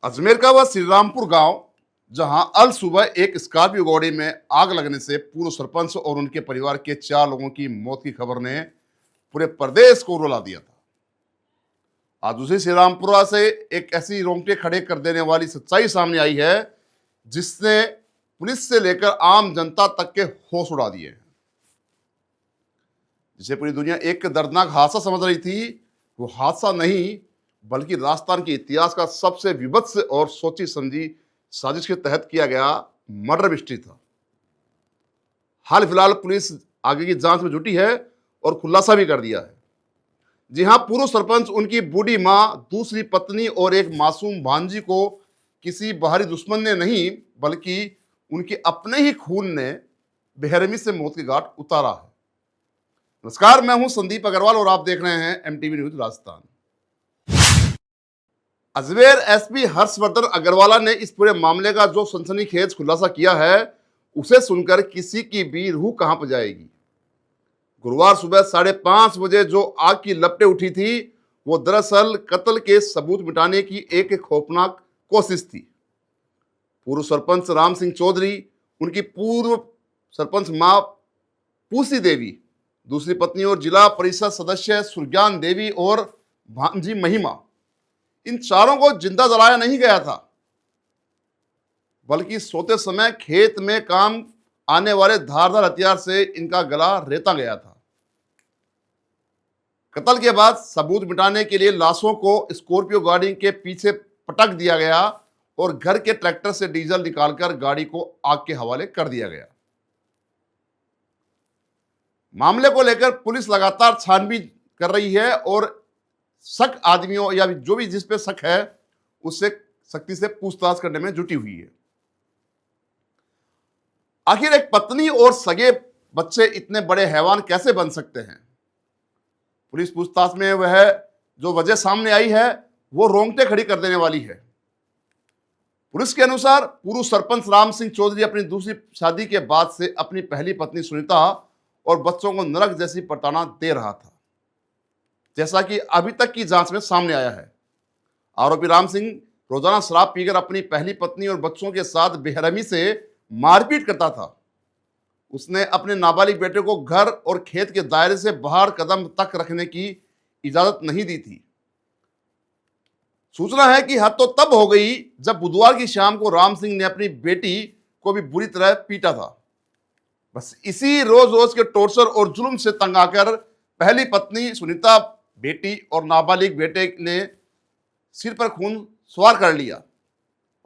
अजमेर का वह श्रीरामपुर गांव जहां अल सुबह एक स्कॉर्पियो गाड़ी में आग लगने से पूर्व सरपंच और उनके परिवार के 4 लोगों की मौत की खबर ने पूरे प्रदेश को रुला दिया था। आज दूसरी श्रीरामपुरा से एक ऐसी रोंगटे खड़े कर देने वाली सच्चाई सामने आई है जिसने पुलिस से लेकर आम जनता तक के होश उड़ा दिए हैं। जिसे पूरी दुनिया एक दर्दनाक हादसा समझ रही थी, वो हादसा नहीं बल्कि राजस्थान के इतिहास का सबसे विभत्स और सोची समझी साजिश के तहत किया गया मर्डर मिस्ट्री था। हाल फिलहाल पुलिस आगे की जांच में जुटी है और खुलासा भी कर दिया है। जी हां, पूर्व सरपंच, उनकी बूढ़ी मां, दूसरी पत्नी और एक मासूम भांजी को किसी बाहरी दुश्मन ने नहीं बल्कि उनके अपने ही खून ने बेरहमी से मौत के घाट उतारा है। नमस्कार, मैं हूं संदीप अग्रवाल और आप देख रहे हैं MTV news Rajasthan. Ajmer SP Harshvardhan Agrawala ने इस पूरे मामले का जो सनसनीखेज खुलासा किया है, उसे सुनकर किसी की भी रूह कहां पर जाएगी। गुरुवार सुबह 5:30 बजे जो आग की लपटें उठी थी, वो दरअसल कत्ल के सबूत मिटाने की एक खौफनाक कोशिश थी। पूर्व सरपंच राम सिंह चौधरी, उनकी पूर्व सरपंच मां पूसी देवी, दूसरी पत्नी और जिला परिषद सदस्य सुरज्ञान देवी और भांजी महिमा, इन चारों को जिंदा जलाया नहीं गया था बल्कि सोते समय खेत में काम आने वाले धारदार हथियार से इनका गला रेता गया था। कत्ल के बाद सबूत मिटाने के लिए लाशों को स्कॉर्पियो गाड़ी के पीछे पटक दिया गया और घर के ट्रैक्टर से डीजल निकालकर गाड़ी को आग के हवाले कर दिया गया। मामले को लेकर पुलिस लगातार छानबीन कर रही है और शक आदमियों या जो भी जिस पे शक है उससे सख्ती से पूछताछ करने में जुटी हुई है। आखिर एक पत्नी और सगे बच्चे इतने बड़े हैवान कैसे बन सकते हैं? पुलिस पूछताछ में वह जो वजह सामने आई है वो रोंगटे खड़ी कर देने वाली है। पुलिस के अनुसार पूर्व सरपंच राम सिंह चौधरी अपनी दूसरी शादी के बाद से अपनी पहली पत्नी सुनीता और बच्चों को नरक जैसी प्रताड़ना दे रहा था, जैसा कि अभी तक की जांच में सामने आया है। आरोपी राम सिंह रोजाना शराब पीकर अपनी पहली पत्नी और बच्चों के साथ बेरहमी से मारपीट करता था। उसने अपने नाबालिग बेटे को घर और खेत के दायरे से बाहर कदम तक रखने की इजाजत नहीं दी थी। सूचना है कि हद तो तब हो गई जब बुधवार की शाम को राम सिंह ने अपनी बेटी को भी बुरी तरह पीटा था। बस इसी रोज रोज के टॉर्चर और जुल्म से तंग आकर पहली पत्नी सुनीता, बेटी और नाबालिग बेटे ने सिर पर खून सवार कर लिया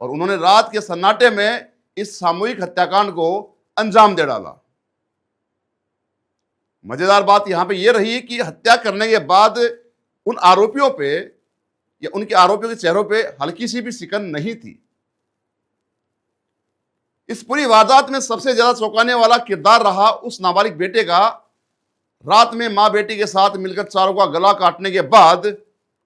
और उन्होंने रात के सन्नाटे में इस सामूहिक हत्याकांड को अंजाम दे डाला। मजेदार बात यहां पे यह रही कि हत्या करने के बाद उन आरोपियों पे या उनके आरोपियों के चेहरों पे हल्की सी भी सिकन नहीं थी। इस पूरी वारदात में सबसे ज्यादा चौंकाने वाला किरदार रहा उस नाबालिग बेटे का। रात में मां बेटी के साथ मिलकर चारों का गला काटने के बाद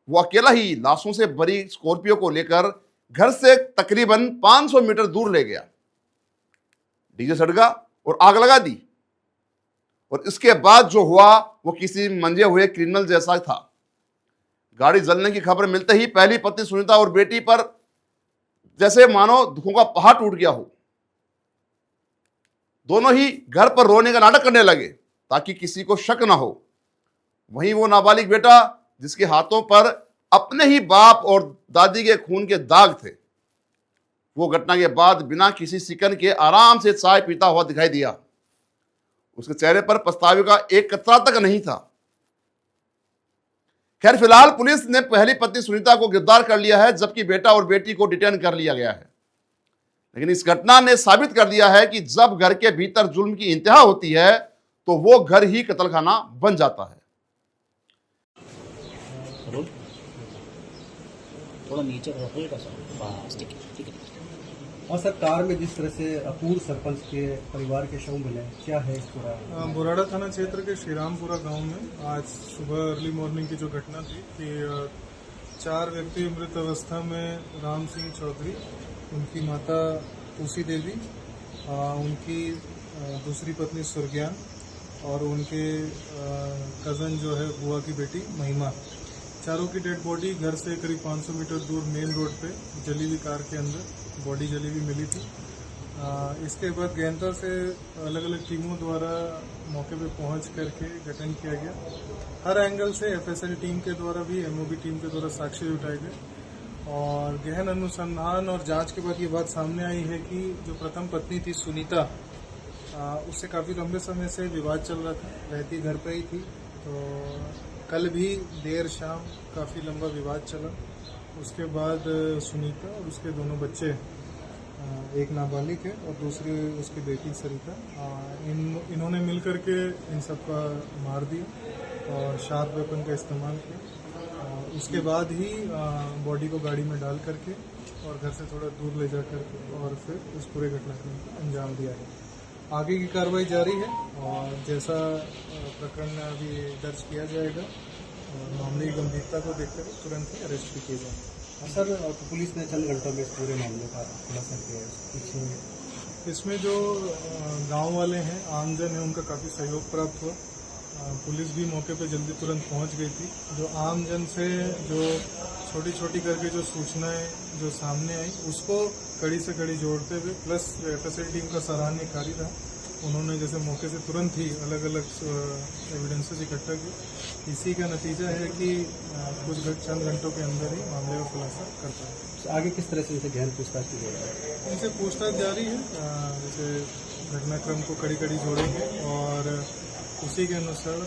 वो अकेला ही लाशों से भरी स्कॉर्पियो को लेकर घर से तकरीबन 500 मीटर दूर ले गया, डीजे सड़का और आग लगा दी। और इसके बाद जो हुआ वो किसी मंजे हुए क्रिमिनल जैसा था। गाड़ी जलने की खबर मिलते ही पहली पत्नी सुनीता और बेटी पर जैसे मानो दुखों का पहाड़ टूट गया हो। दोनों ही घर पर रोने का नाटक करने लगे ताकि किसी को शक ना हो। वहीं वो नाबालिग बेटा जिसके हाथों पर अपने ही बाप और दादी के खून के दाग थे, वो घटना के बाद बिना किसी सिकन के आराम से चाय पीता हुआ दिखाई दिया। उसके चेहरे पर पछतावे का एक कतरा तक नहीं था। खैर, फिलहाल पुलिस ने पहली पत्नी सुनीता को गिरफ्तार कर लिया है जबकि बेटा और बेटी को डिटेन कर लिया गया है। लेकिन इस घटना ने साबित कर दिया है कि जब घर के भीतर जुल्म की इंतहा होती है तो वो घर ही कत्लखाना बन जाता है। थोड़ा नीचे हल्का सा, बस ठीक है। और सर, कार में जिस तरह से पूर्व सरपंच के परिवार के शव मिले, क्या है इस पूरा? बुराड़ा थाना क्षेत्र के श्रीरामपुरा गांव में आज सुबह अर्ली मॉर्निंग की जो घटना थी कि 4 व्यक्ति मृत अवस्था में राम सिंह चौधरी, उनकी माता पूसी देवी, उनकी दूसरी पत्नी सुरज्ञान और उनके कज़न जो है बुआ की बेटी महिमा, चारों की डेड बॉडी घर से करीब 500 मीटर दूर मेन रोड पे जली हुई कार के अंदर बॉडी जली हुई मिली थी। इसके बाद गैंता से अलग अलग टीमों द्वारा मौके पे पहुंच करके गठन किया गया। हर एंगल से एफएसएल टीम के द्वारा भी एमओबी टीम के द्वारा साक्ष्य जुटाए गए और गहन अनुसंधान और जांच के बाद ये बात सामने आई है कि जो प्रथम पत्नी थी सुनीता, उससे काफ़ी लंबे समय से विवाद चल रहा था, रहती घर पे ही थी। तो कल भी देर शाम काफ़ी लंबा विवाद चला। उसके बाद सुनीता और उसके दोनों बच्चे, एक नाबालिग है और दूसरी उसकी बेटी सरिता, इन्होंने मिलकर के इन सबका मार दिया और शार्प वेपन का इस्तेमाल किया। उसके बाद ही बॉडी को गाड़ी में डाल करके और घर से थोड़ा दूर ले जा करके और फिर इस पूरे घटनाक्रम को अंजाम दिया है। आगे की कार्रवाई जारी है और जैसा प्रकरण अभी दर्ज किया जाएगा और मामले की गंभीरता को देखकर तुरंत ही अरेस्ट भी किए जाएंगे। सर, पुलिस ने चंद घंटों में इस पूरे मामले का खुलासा किया है। पीछे इसमें जो गांव वाले हैं, आमजन है, उनका काफ़ी सहयोग प्राप्त हुआ। पुलिस भी मौके पर जल्दी तुरंत पहुंच गई थी। जो आमजन से जो छोटी छोटी करके जो सूचनाएं जो सामने आई उसको कड़ी से कड़ी जोड़ते हुए प्लस एफएसएल टीम का सराहनीय कार्य रहा। उन्होंने जैसे मौके से तुरंत ही अलग अलग एविडेंसेस इकट्ठा किए। इसी का नतीजा है कि कुछ चंद घंटों के अंदर ही मामले का खुलासा कर पाए। आगे किस तरह से इनसे गहन पूछताछ की जाएगी? इनसे पूछताछ जारी है। जैसे घटनाक्रम को कड़ी कड़ी जोड़ेंगे और उसी के अनुसार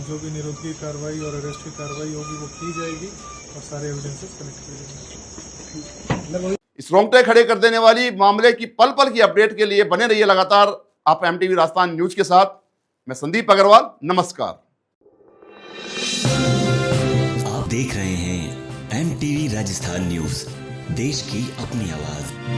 जो भी निरोधकी कार्रवाई और अरेस्ट की कार्रवाई होगी वो की जाएगी और सारे एविडेंसेस कलेक्ट किए जाएंगे। इस रोंगटे खड़े कर देने वाली मामले की पल पल की अपडेट के लिए बने रहिए लगातार आप एमटीवी राजस्थान न्यूज के साथ। मैं संदीप अग्रवाल, नमस्कार। आप देख रहे हैं एमटीवी राजस्थान न्यूज, देश की अपनी आवाज।